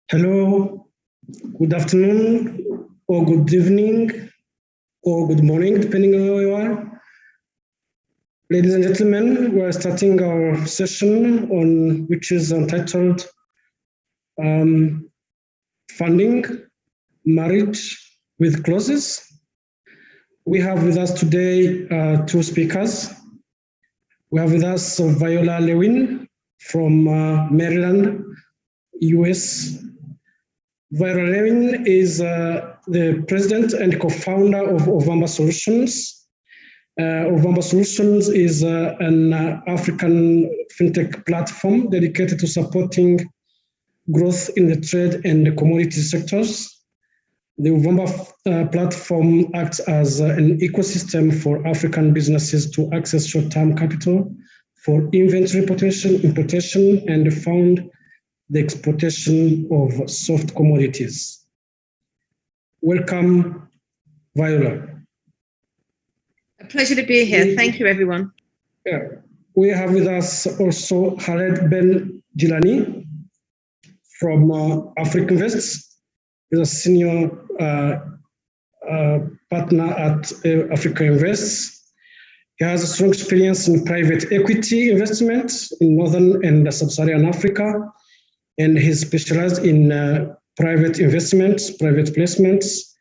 Hello, good afternoon, or good evening, or good morning, depending on where you are. Ladies and gentlemen, we are starting our session which is entitled Funding Marriage with Clauses. We have with us today two speakers. We have with us Viola Llewellyn from Maryland, US. Viola Llewellyn is the president and co-founder of Ovamba Solutions. Ovamba Solutions is an African fintech platform dedicated to supporting growth in the trade and the commodity sectors. The Ovamba platform acts as an ecosystem for African businesses to access short-term capital for inventory importation, and fund the exportation of soft commodities. Welcome, Viola. A pleasure to be here. Thank you, everyone. Yeah. We have with us also Khaled Ben Jilani from AfricInvest. He's a senior partner at AfricInvest. He has a strong experience in private equity investment in Northern and Sub-Saharan Africa, and he's specialized in private investments, private placements,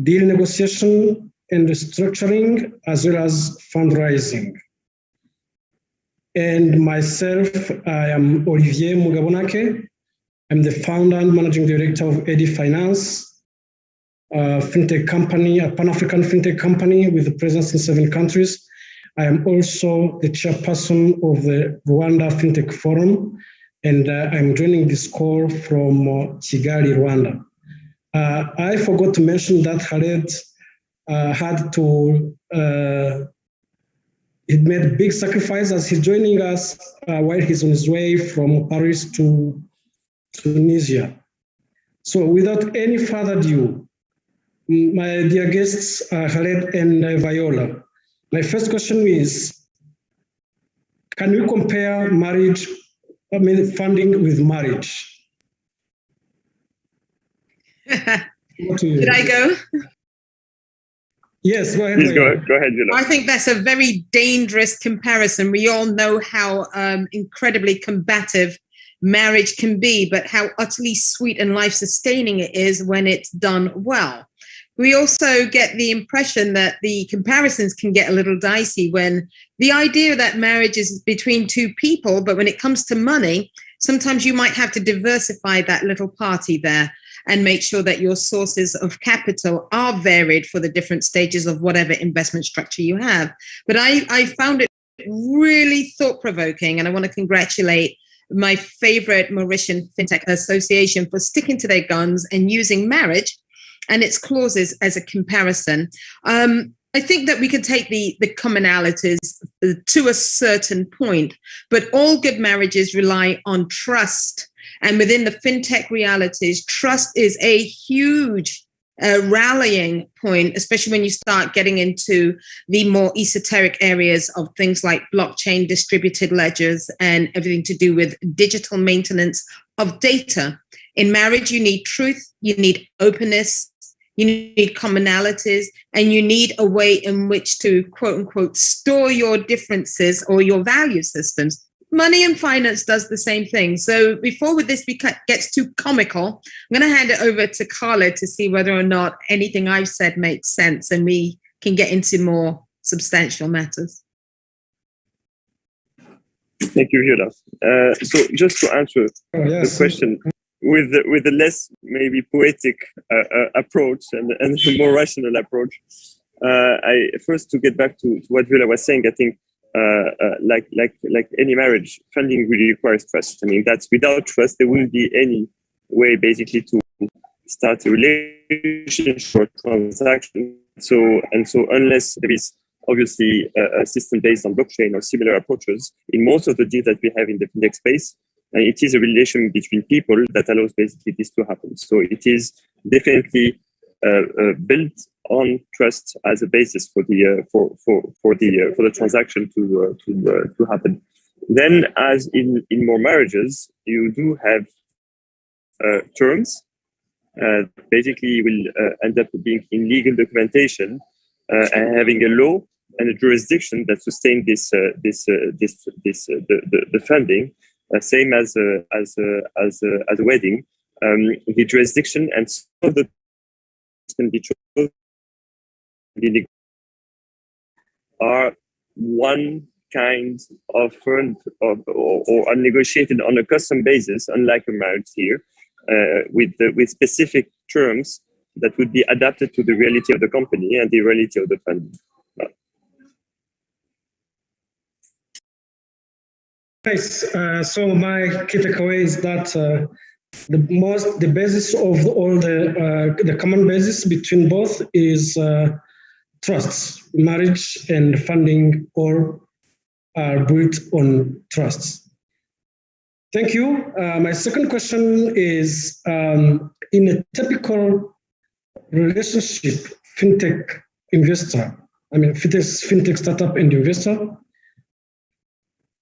deal negotiation and restructuring, as well as fundraising. And myself, I am Olivier Mugabonake. I'm the founder and managing director of AD Finance, a fintech company, a Pan-African fintech company with a presence in 7 countries. I am also the chairperson of the Rwanda Fintech Forum, and I'm joining this call from Kigali, Rwanda. I forgot to mention that Khaled he made a big sacrifice as he's joining us while he's on his way from Paris to Tunisia. So without any further ado, my dear guests, Khaled and Viola, my first question is, can we compare funding with marriage? Should I go? Yes, go ahead. Please go ahead, Llewellyn. I think that's a very dangerous comparison. We all know how incredibly combative marriage can be, but how utterly sweet and life-sustaining it is when it's done well. We also get the impression that the comparisons can get a little dicey when the idea that marriage is between 2 people, but when it comes to money, sometimes you might have to diversify that little party there and make sure that your sources of capital are varied for the different stages of whatever investment structure you have. But I found it really thought-provoking, and I want to congratulate my favorite Mauritian Fintech Association for sticking to their guns and using marriage and its clauses as a comparison. I think that we could take the commonalities to a certain point, but all good marriages rely on trust. And within the fintech realities, trust is a huge rallying point, especially when you start getting into the more esoteric areas of things like blockchain, distributed ledgers, and everything to do with digital maintenance of data. In marriage, you need truth, you need openness, you need commonalities, and you need a way in which to, quote unquote, store your differences or your value systems. Money and finance does the same thing. So before this gets too comical, I'm going to hand it over to Khaled to see whether or not anything I've said makes sense and we can get into more substantial matters. Thank you, Viola. So just to answer the question with the less maybe poetic approach and a more rational approach, I first to get back to what Viola was saying, I think like any marriage, funding really requires trust. I mean, that's without trust, there wouldn't be any way basically to start a relationship or transaction. So unless there is obviously a system based on blockchain or similar approaches, in most of the deals that we have in the fintech space, it is a relation between people that allows basically this to happen. So it is definitely built on trust as a basis for the transaction to happen. Then, as in more marriages, you do have terms. Basically, will end up being in legal documentation and having a law and a jurisdiction that sustain the funding, same as a wedding. The jurisdiction and some of the can be chosen are one kind of fund or are negotiated on a custom basis, unlike a marriage here, with specific terms that would be adapted to the reality of the company and the reality of the funding. Nice. So my key takeaway is that the basis of all the common basis between both is trusts. Marriage and funding all are built on trusts. Thank you. My second question is, in a typical relationship, fintech investor, fintech startup and investor,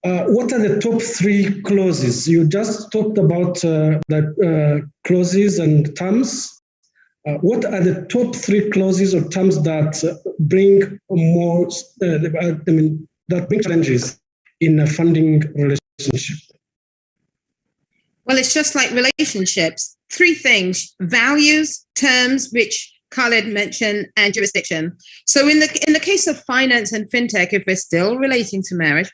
what are the top 3 clauses? You just talked about the clauses and terms. What are the top 3 clauses or terms that bring more, that bring challenges in a funding relationship? Well, it's just like relationships. 3 things: values, terms, which Khaled mentioned, and jurisdiction. So in the case of finance and fintech, if we're still relating to marriage,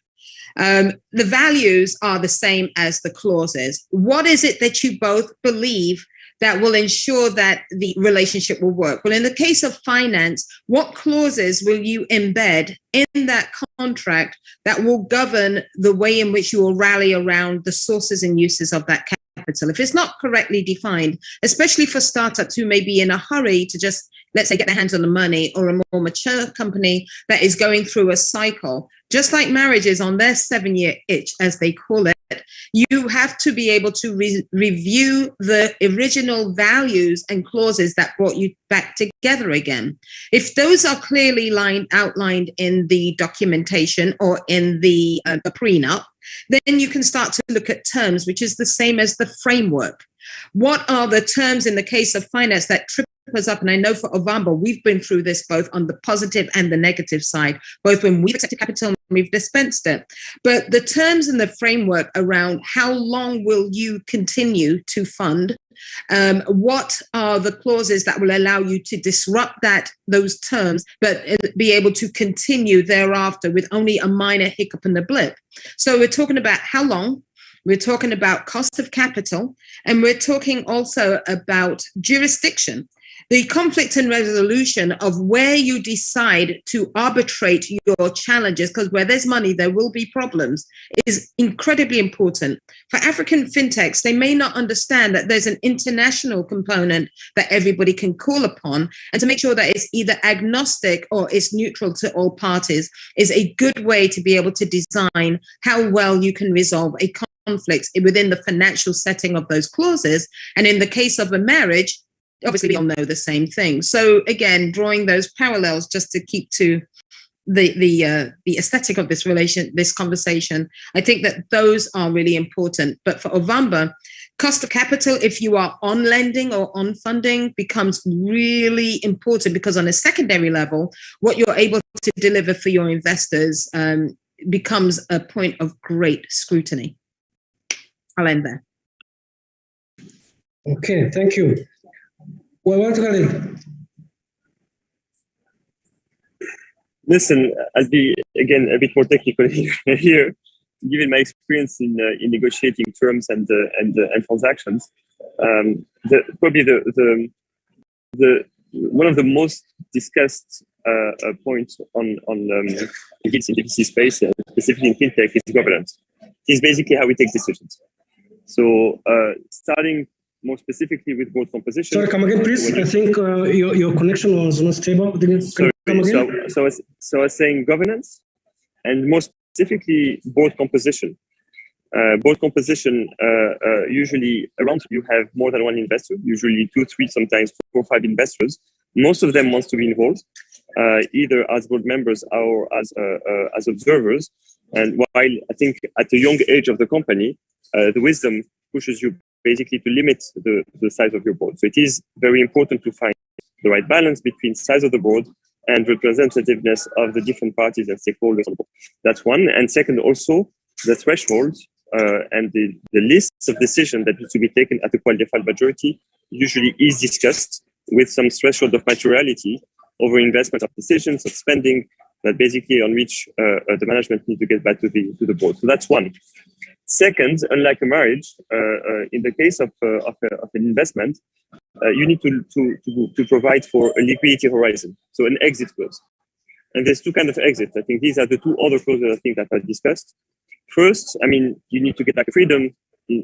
the values are the same as the clauses. What is it that you both believe that will ensure that the relationship will work? Well, in the case of finance, what clauses will you embed in that contract that will govern the way in which you will rally around the sources and uses of that capital? If it's not correctly defined, especially for startups who may be in a hurry to just, let's say, get their hands on the money, or a more mature company that is going through a cycle, just like marriage is on their 7-year itch, as they call it, you have to be able to review the original values and clauses that brought you back together again. If those are clearly outlined in the documentation or in the prenup, then you can start to look at terms, which is the same as the framework. What are the terms in the case of finance that trip us up? And I know for Ovamba, we've been through this both on the positive and the negative side, both when we've accepted capital and we've dispensed it. But the terms and the framework around how long will you continue to fund, what are the clauses that will allow you to disrupt those terms, but be able to continue thereafter with only a minor hiccup in the blip. So we're talking about how long, we're talking about cost of capital, and we're talking also about jurisdiction. The conflict and resolution of where you decide to arbitrate your challenges, because where there's money, there will be problems, is incredibly important. For African fintechs, they may not understand that there's an international component that everybody can call upon, and to make sure that it's either agnostic or it's neutral to all parties is a good way to be able to design how well you can resolve a conflict within the financial setting of those clauses. And in the case of a marriage, obviously we all know the same thing. So again, drawing those parallels just to keep to the aesthetic of this conversation, I think that those are really important. But for Ovamba, cost of capital, if you are on lending or on funding, becomes really important, because on a secondary level, what you're able to deliver for your investors becomes a point of great scrutiny. I'll end there. Okay, thank you. Well, listen, I'll be again a bit more technical here. Given my experience in negotiating terms and transactions, probably the one of the most discussed points on the VC space, specifically in fintech, is governance. It's basically how we take decisions. So starting more specifically with board composition. Sorry, come again, please. I think your connection was not stable. Sorry, so I was saying governance, and more specifically board composition. Board composition, usually around you have more than one investor, usually 2, 3, sometimes 4 or 5 investors. Most of them want to be involved, either as board members or as observers. And while I think at a young age of the company, the wisdom pushes you basically to limit the size of your board. So it is very important to find the right balance between size of the board and representativeness of the different parties and stakeholders on the board. That's one. And second, also the threshold and the lists of decisions that need to be taken at the qualified majority usually is discussed with some threshold of materiality over investment of decisions, of spending, that basically on which the management need to get back to the board. So that's one. Second, unlike a marriage, in the case of an investment, you need to provide for a liquidity horizon, so an exit clause. And there's two kinds of exits. I think these are the two other clauses I think that are discussed. First, I mean, you need to get back the freedom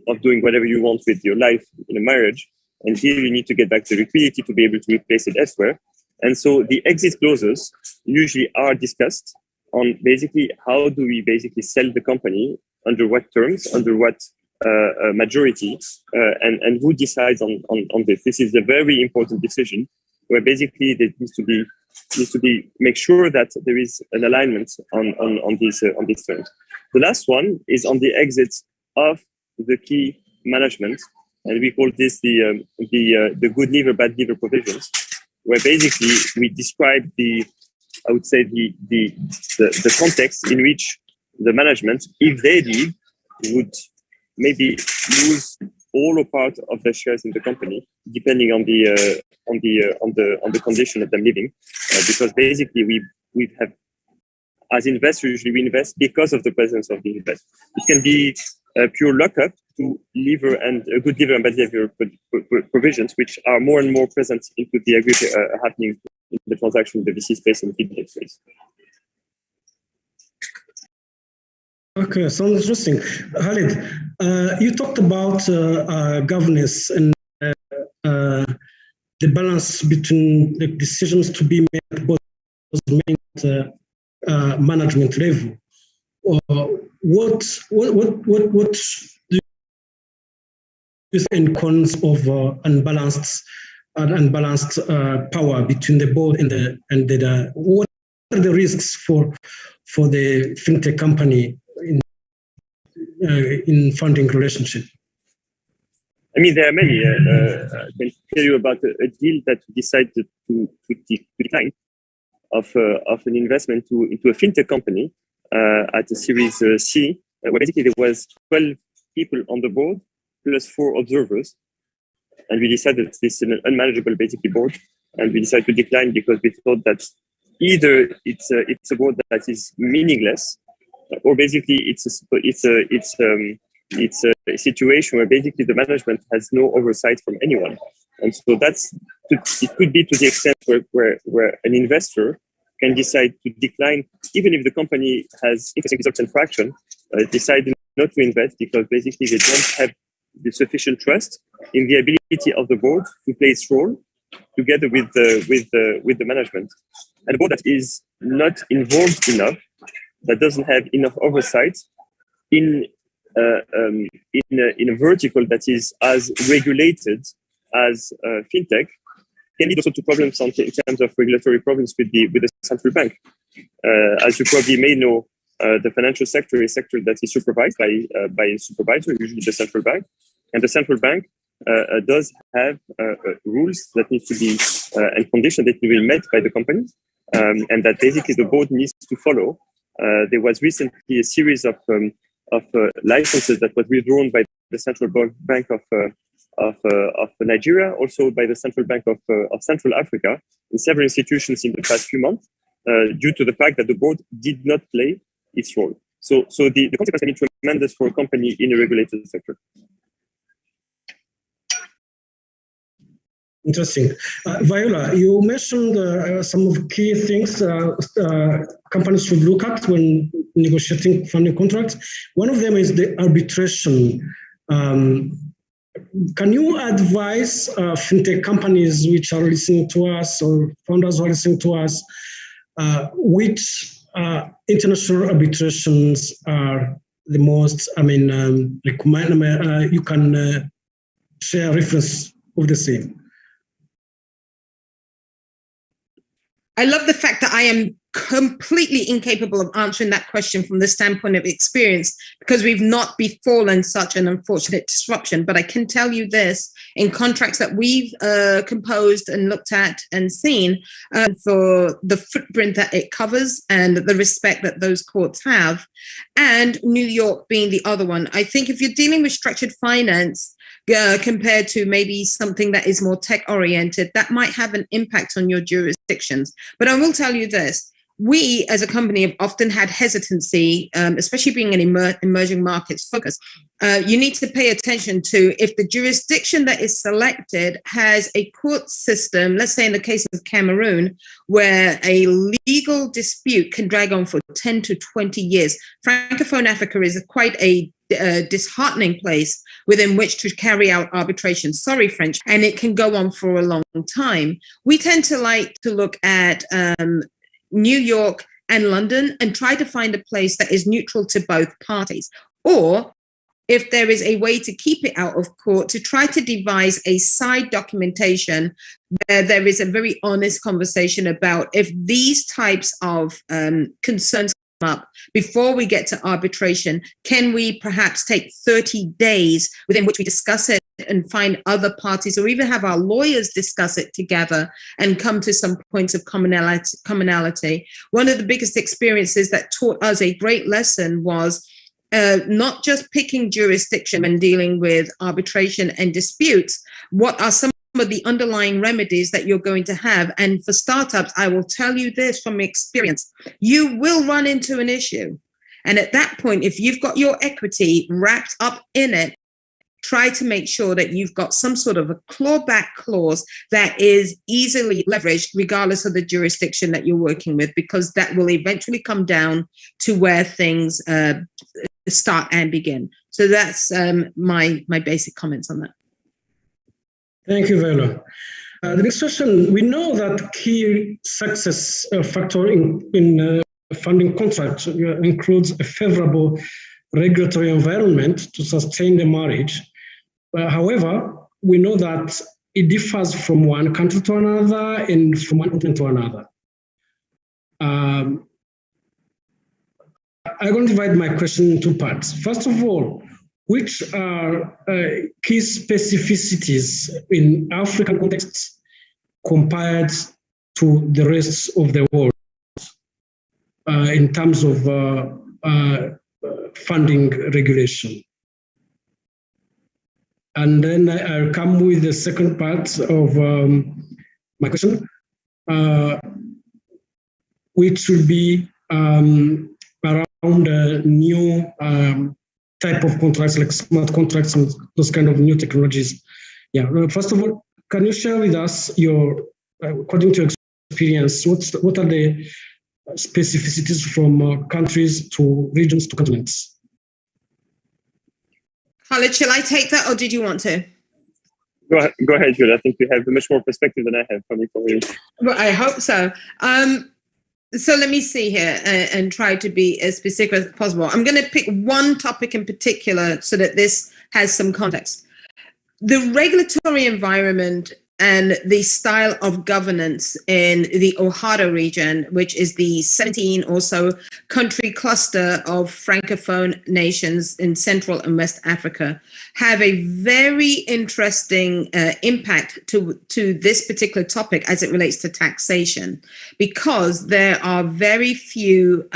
of doing whatever you want with your life in a marriage. And here you need to get back the liquidity to be able to replace it elsewhere. And so the exit clauses usually are discussed on basically how do we basically sell the company, under what terms, under what majority, and who decides on this. This is a very important decision where basically there needs to be make sure that there is an alignment on these terms. The last one is on the exit of the key management, and we call this the good liver, bad liver provisions, where basically we describe the context in which the management, if they leave, would maybe lose all or part of their shares in the company, depending on the condition of them leaving, because basically we have, as investors, usually we invest because of the presence of the investor. It can be a pure lockup to liver and good liver and bad liver provisions, which are more and more present into the agreement happening in the transaction, the VC space and the fintech space. Okay, sounds interesting. Khaled, you talked about governance and the balance between the decisions to be made at both management level. What do you think cons of unbalanced power between the board and the what are the risks for the fintech company in funding relationship? I mean, there are many. I can tell you about a deal that we decided to decline of an investment into a fintech company at a Series C, where basically there was 12 people on the board plus 4 observers, and we decided this is an unmanageable basically board, and we decided to decline because we thought that either it's a board that is meaningless, or basically it's a situation where basically the management has no oversight from anyone, and so it could be to the extent where an investor can decide to decline, even if the company has interesting results and fraction, deciding not to invest because basically they don't have the sufficient trust in the ability of the board to play its role together with the management. And a board that is not involved enough, that doesn't have enough oversight in a vertical that is as regulated as fintech, can lead also to problems in terms of regulatory problems with the central bank. As you probably may know, the financial sector is a sector that is supervised by a supervisor, usually the central bank, and the central bank does have rules that need to be and conditions that need to be met by the company, and that basically the board needs to follow. There was recently a series of licenses that was withdrawn by the central bank of Nigeria, also by the central bank of Central Africa, in several institutions in the past few months, due to the fact that the board did not play its role. So the consequence can be tremendous for a company in a regulated sector. Interesting. Viola, you mentioned some of key things companies should look at when negotiating funding contracts. One of them is the arbitration. Can you advise fintech companies which are listening to us or founders who are listening to us, which international arbitrations are the most, recommend, you can share reference of the same? I love the fact that I am completely incapable of answering that question from the standpoint of experience, because we've not befallen such an unfortunate disruption. But I can tell you this, in contracts that we've composed and looked at and seen, for the footprint that it covers and the respect that those courts have, and New York being the other one, I think if you're dealing with structured finance, compared to maybe something that is more tech oriented, that might have an impact on your jurisdictions. But I will tell you this, we as a company have often had hesitancy, especially being an emerging markets focus. You need to pay attention to if the jurisdiction that is selected has a court system, let's say in the case of Cameroon, where a legal dispute can drag on for 10 to 20 years. Francophone Africa is quite a disheartening place within which to carry out arbitration. Sorry, French. And it can go on for a long time. We tend to like to look at New York and London and try to find a place that is neutral to both parties. Or if there is a way to keep it out of court, to try to devise a side documentation where there is a very honest conversation about if these types of concerns up before we get to arbitration, can we perhaps take 30 days within which we discuss it and find other parties, or even have our lawyers discuss it together and come to some points of commonality. One of the biggest experiences that taught us a great lesson was not just picking jurisdiction and dealing with arbitration and disputes. What are some of the underlying remedies that you're going to have? And for startups, I will tell you this from experience, you will run into an issue. And at that point, if you've got your equity wrapped up in it, try to make sure that you've got some sort of a clawback clause that is easily leveraged regardless of the jurisdiction that you're working with, because that will eventually come down to where things start and begin. So that's my basic comments on that. Thank you, Viola. The next question, we know that key success factor in funding contracts includes a favorable regulatory environment to sustain the marriage. However, we know that it differs from one country to another and from one continent to another. I'm going to divide my question in two parts. First of all, which are key specificities in African contexts compared to the rest of the world in terms of funding regulation? And then I'll come with the second part of my question, which will be around new type of contracts, like smart contracts and those kind of new technologies. Yeah. First of all, can you share with us your, according to your experience, what are the specificities from countries to regions to continents? Khaled, shall I take that, or did you want to? Go ahead, Julia. I think you have much more perspective than I have coming from you. Well, I hope so. So let me see here and try to be as specific as possible. I'm going to pick one topic in particular so that this has some context. The regulatory environment and the style of governance in the OHADA region, which is the 17 or so country cluster of Francophone nations in Central and West Africa, have a very interesting impact to this particular topic as it relates to taxation, because there are very few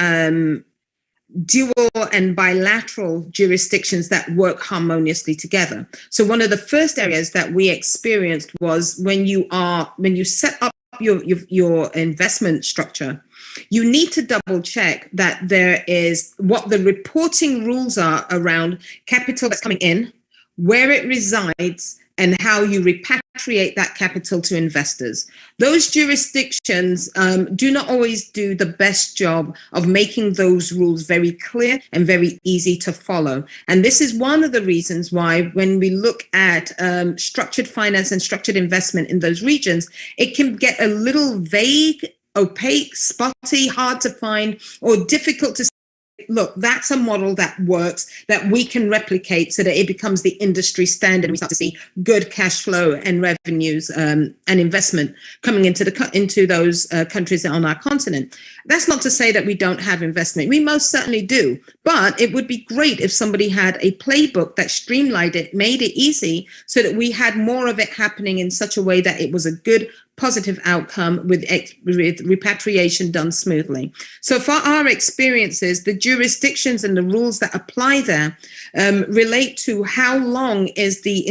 dual and bilateral jurisdictions that work harmoniously together. So one of the first areas that we experienced was when you set up your investment structure, you need to double check that there is what the reporting rules are around capital that's coming in, where it resides, and how you repatriate that capital to investors. Those jurisdictions do not always do the best job of making those rules very clear and very easy to follow. And this is one of the reasons why when we look at structured finance and structured investment in those regions, it can get a little vague, opaque, spotty, hard to find, or difficult to look, that's a model that works, that we can replicate so that it becomes the industry standard. We start to see good cash flow and revenues and investment coming into those countries on our continent. That's not to say that we don't have investment. We most certainly do. But it would be great if somebody had a playbook that streamlined it, made it easy, so that we had more of it happening in such a way that it was a good, positive outcome with repatriation done smoothly. So for our experiences, the jurisdictions and the rules that apply there relate to how long is the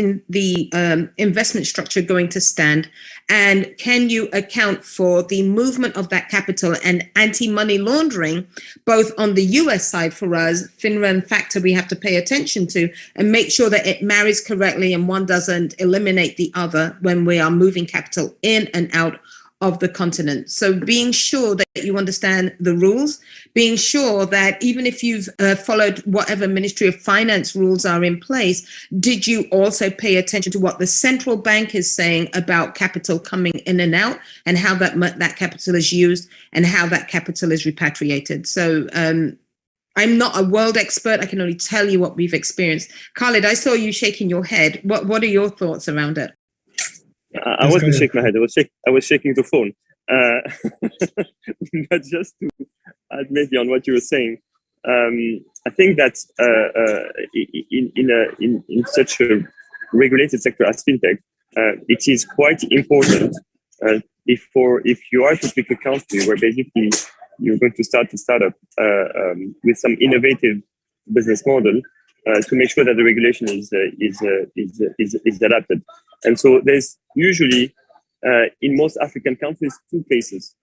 investment structure going to stand, and can you account for the movement of that capital and anti-money laundering, both on the US side for us, FINRA and FATCA we have to pay attention to, and make sure that it marries correctly and one doesn't eliminate the other when we are moving capital in and out of the continent. So being sure that you understand the rules, being sure that even if you've followed whatever Ministry of Finance rules are in place, did you also pay attention to what the central bank is saying about capital coming in and out, and how that capital is used and how that capital is repatriated? So I'm not a world expert. I can only tell you what we've experienced. Khaled, I saw you shaking your head. What are your thoughts around it? I wasn't shaking my head. I was shaking the phone. But just to add maybe on what you were saying, I think that in such a regulated sector as fintech, it is quite important if you are to pick a country where basically you're going to start a startup with some innovative business model, to make sure that the regulation is adapted. And so there's usually, in most African countries, two cases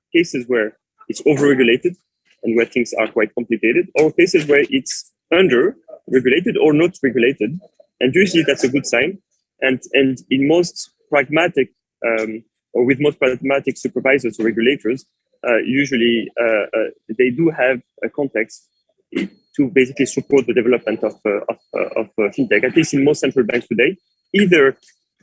where it's over-regulated and where things are quite complicated, or cases where it's under-regulated or not regulated. And usually that's a good sign. And in most pragmatic, or with most pragmatic supervisors or regulators, usually they do have a context to basically support the development of fintech, at least in most central banks today, either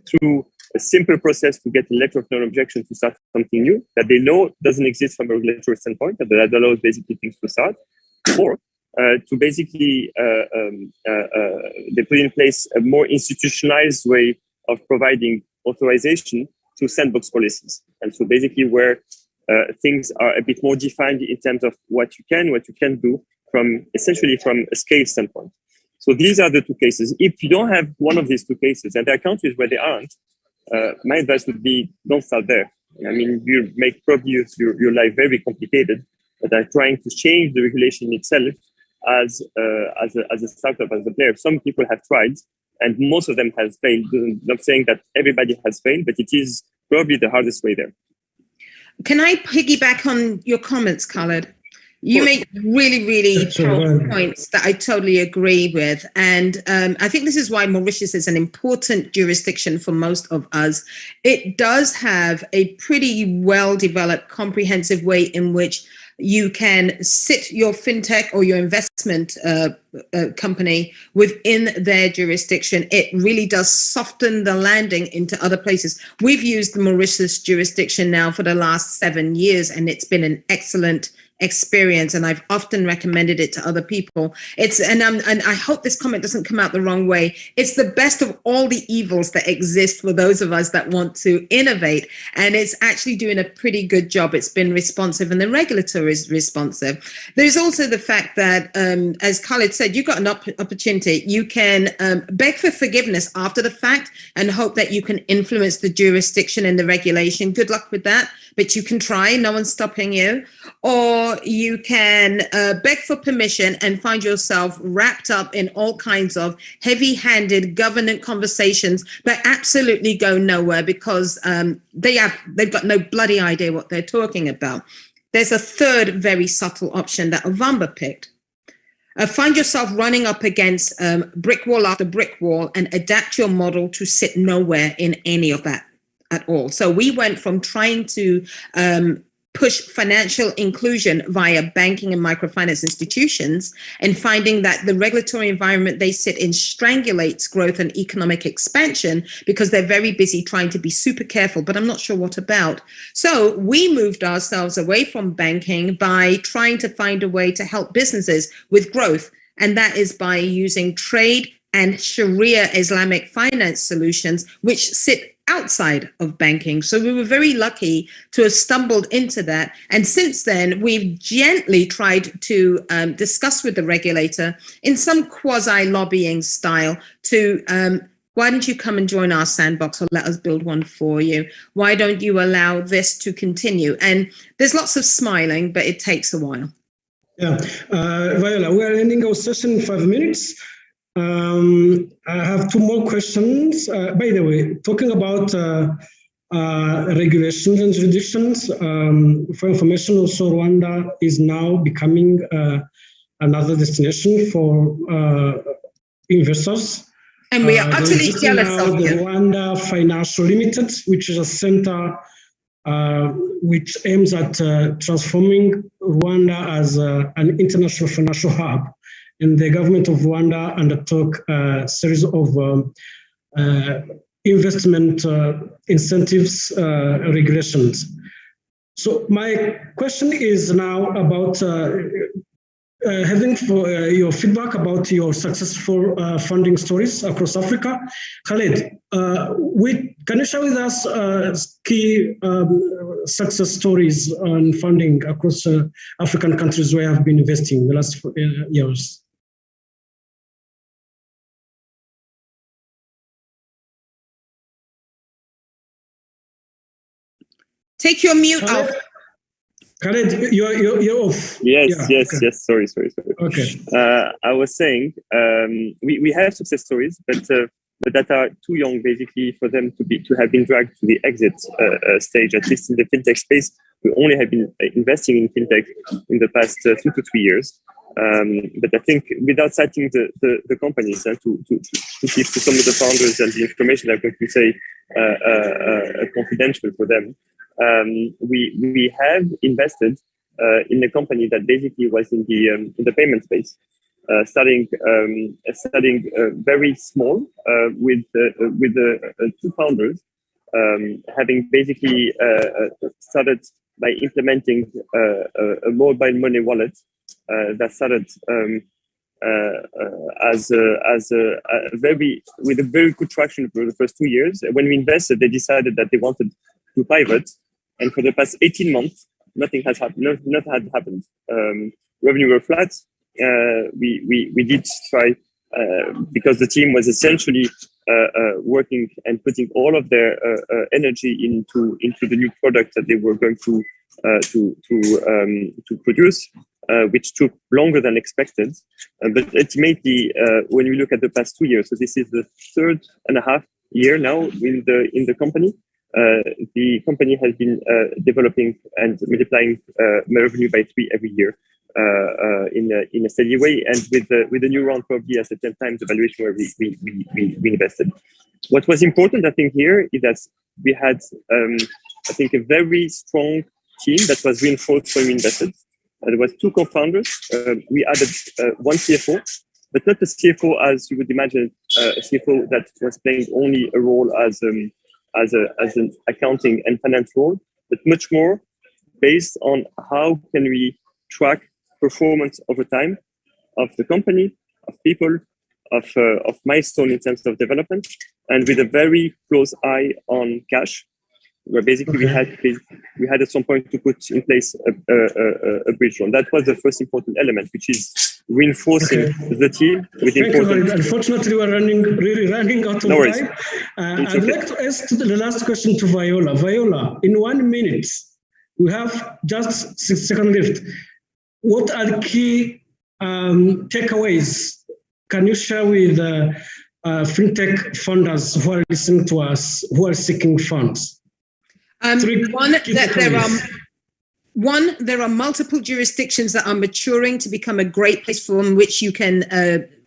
through a simple process to get a letter of non-objection to start something new that they know doesn't exist from a regulatory standpoint, that allows basically things to start, or to basically they put in place a more institutionalized way of providing authorization to sandbox policies. And so basically where things are a bit more defined in terms of what you can do essentially from a scale standpoint. So these are the two cases. If you don't have one of these two cases, and there are countries where they aren't, my advice would be don't start there. I mean, you make probably your life very complicated, but are trying to change the regulation itself as a startup, as a player. Some people have tried, and most of them has failed. I'm not saying that everybody has failed, but it is probably the hardest way there. Can I piggyback on your comments, Khaled? You make really, really powerful points that I totally agree with. And I think this is why Mauritius is an important jurisdiction for most of us. It does have a pretty well-developed, comprehensive way in which you can sit your fintech or your investment company within their jurisdiction. It really does soften the landing into other places. We've used the Mauritius jurisdiction now for the last 7 years, and it's been an excellent experience, and I've often recommended it to other people. And I hope this comment doesn't come out the wrong way. It's the best of all the evils that exist for those of us that want to innovate, and it's actually doing a pretty good job. It's been responsive, and the regulator is responsive. There's also the fact that, as Khaled said, you've got an opportunity. You can beg for forgiveness after the fact and hope that you can influence the jurisdiction and the regulation. Good luck with that, but you can try. No one's stopping you. Or you can beg for permission and find yourself wrapped up in all kinds of heavy-handed government conversations that absolutely go nowhere because they've got no bloody idea what they're talking about. There's a third very subtle option that Ovamba picked. Find yourself running up against brick wall after brick wall and adapt your model to sit nowhere in any of that at all. So we went from trying to push financial inclusion via banking and microfinance institutions, and finding that the regulatory environment they sit in strangulates growth and economic expansion because they're very busy trying to be super careful, but I'm not sure what about. So we moved ourselves away from banking by trying to find a way to help businesses with growth, and that is by using trade and Sharia Islamic finance solutions, which sit outside of banking. So we were very lucky to have stumbled into that. And since then, we've gently tried to discuss with the regulator in some quasi-lobbying style to, why don't you come and join our sandbox, or let us build one for you? Why don't you allow this to continue? And there's lots of smiling, but it takes a while. Yeah, Viola, we are ending our session in 5 minutes. I have two more questions. By the way, talking about regulations and jurisdictions, for information, also Rwanda is now becoming another destination for investors. And we are utterly jealous of the Rwanda Financial Limited, which is a center which aims at transforming Rwanda as an international financial hub. And the government of Rwanda undertook a series of investment incentives regulations. So my question is now about having your feedback about your successful funding stories across Africa. Khaled, can you share with us key success stories on funding across African countries where you have been investing in the last years? Take your mute off. Khaled, you're off. Yes, yeah, yes, okay. yes. Sorry. Okay. I was saying we have success stories, but that are too young, basically, for them to have been dragged to the exit stage. At least in the fintech space, we only have been investing in fintech in the past 2 to 3 years. But I think, without citing the companies, and to keep to some of the founders and the information I'm going to say confidential for them. We have invested in a company that basically was in the payment space, starting very small with two founders, having basically started by implementing a mobile money wallet that started with a very good traction for the first 2 years. When we invested, they decided that they wanted to pivot, and for the past 18 months, nothing had happened. Revenue were flat. We did try because the team was essentially working and putting all of their energy into the new product that they were going to produce, which took longer than expected. But ultimately, when we look at the past 2 years, so this is the 3.5 year now in the company. The company has been developing and multiplying revenue by 3 every year in a steady way, and with the new round probably at the 10 times the valuation where we invested. What was important, I think, here is that we had, I think, a very strong team that was reinforced when we invested. There was 2 co-founders. We added 1 CFO, but not a CFO as you would imagine, a CFO that was playing only a role as an accounting and finance role, but much more based on how can we track performance over time of the company, of people, of milestone in terms of development, and with a very close eye on cash, where basically we had at some point to put in place a bridge loan. That was the first important element, which is reinforcing the team with important. Unfortunately, we're really running out of time. I'd like to ask the last question to Viola. Viola, in 1 minute, we have just 6 seconds left. What are the key takeaways? Can you share with fintech funders who are listening to us, who are seeking funds? There are multiple jurisdictions that are maturing to become a great place from which you can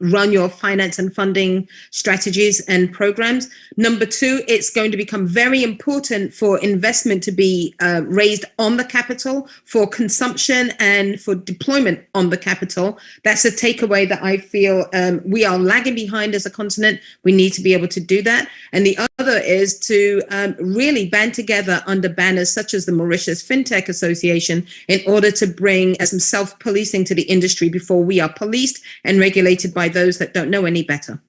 run your finance and funding strategies and programs. Number two, it's going to become very important for investment to be raised on the capital, for consumption and for deployment on the capital. That's a takeaway that I feel we are lagging behind as a continent. We need to be able to do that. And the other is to really band together under banners such as the Mauritius Fintech Association in order to bring some self-policing to the industry before we are policed and regulated by those that don't know any better.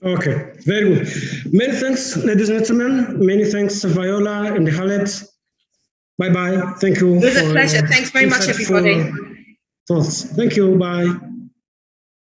Okay, very good. Many thanks, ladies and gentlemen. Many thanks, Viola and Khaled. Bye-bye. Thank you. It was a pleasure. Thanks very much, everybody. Thoughts. Thank you. Bye.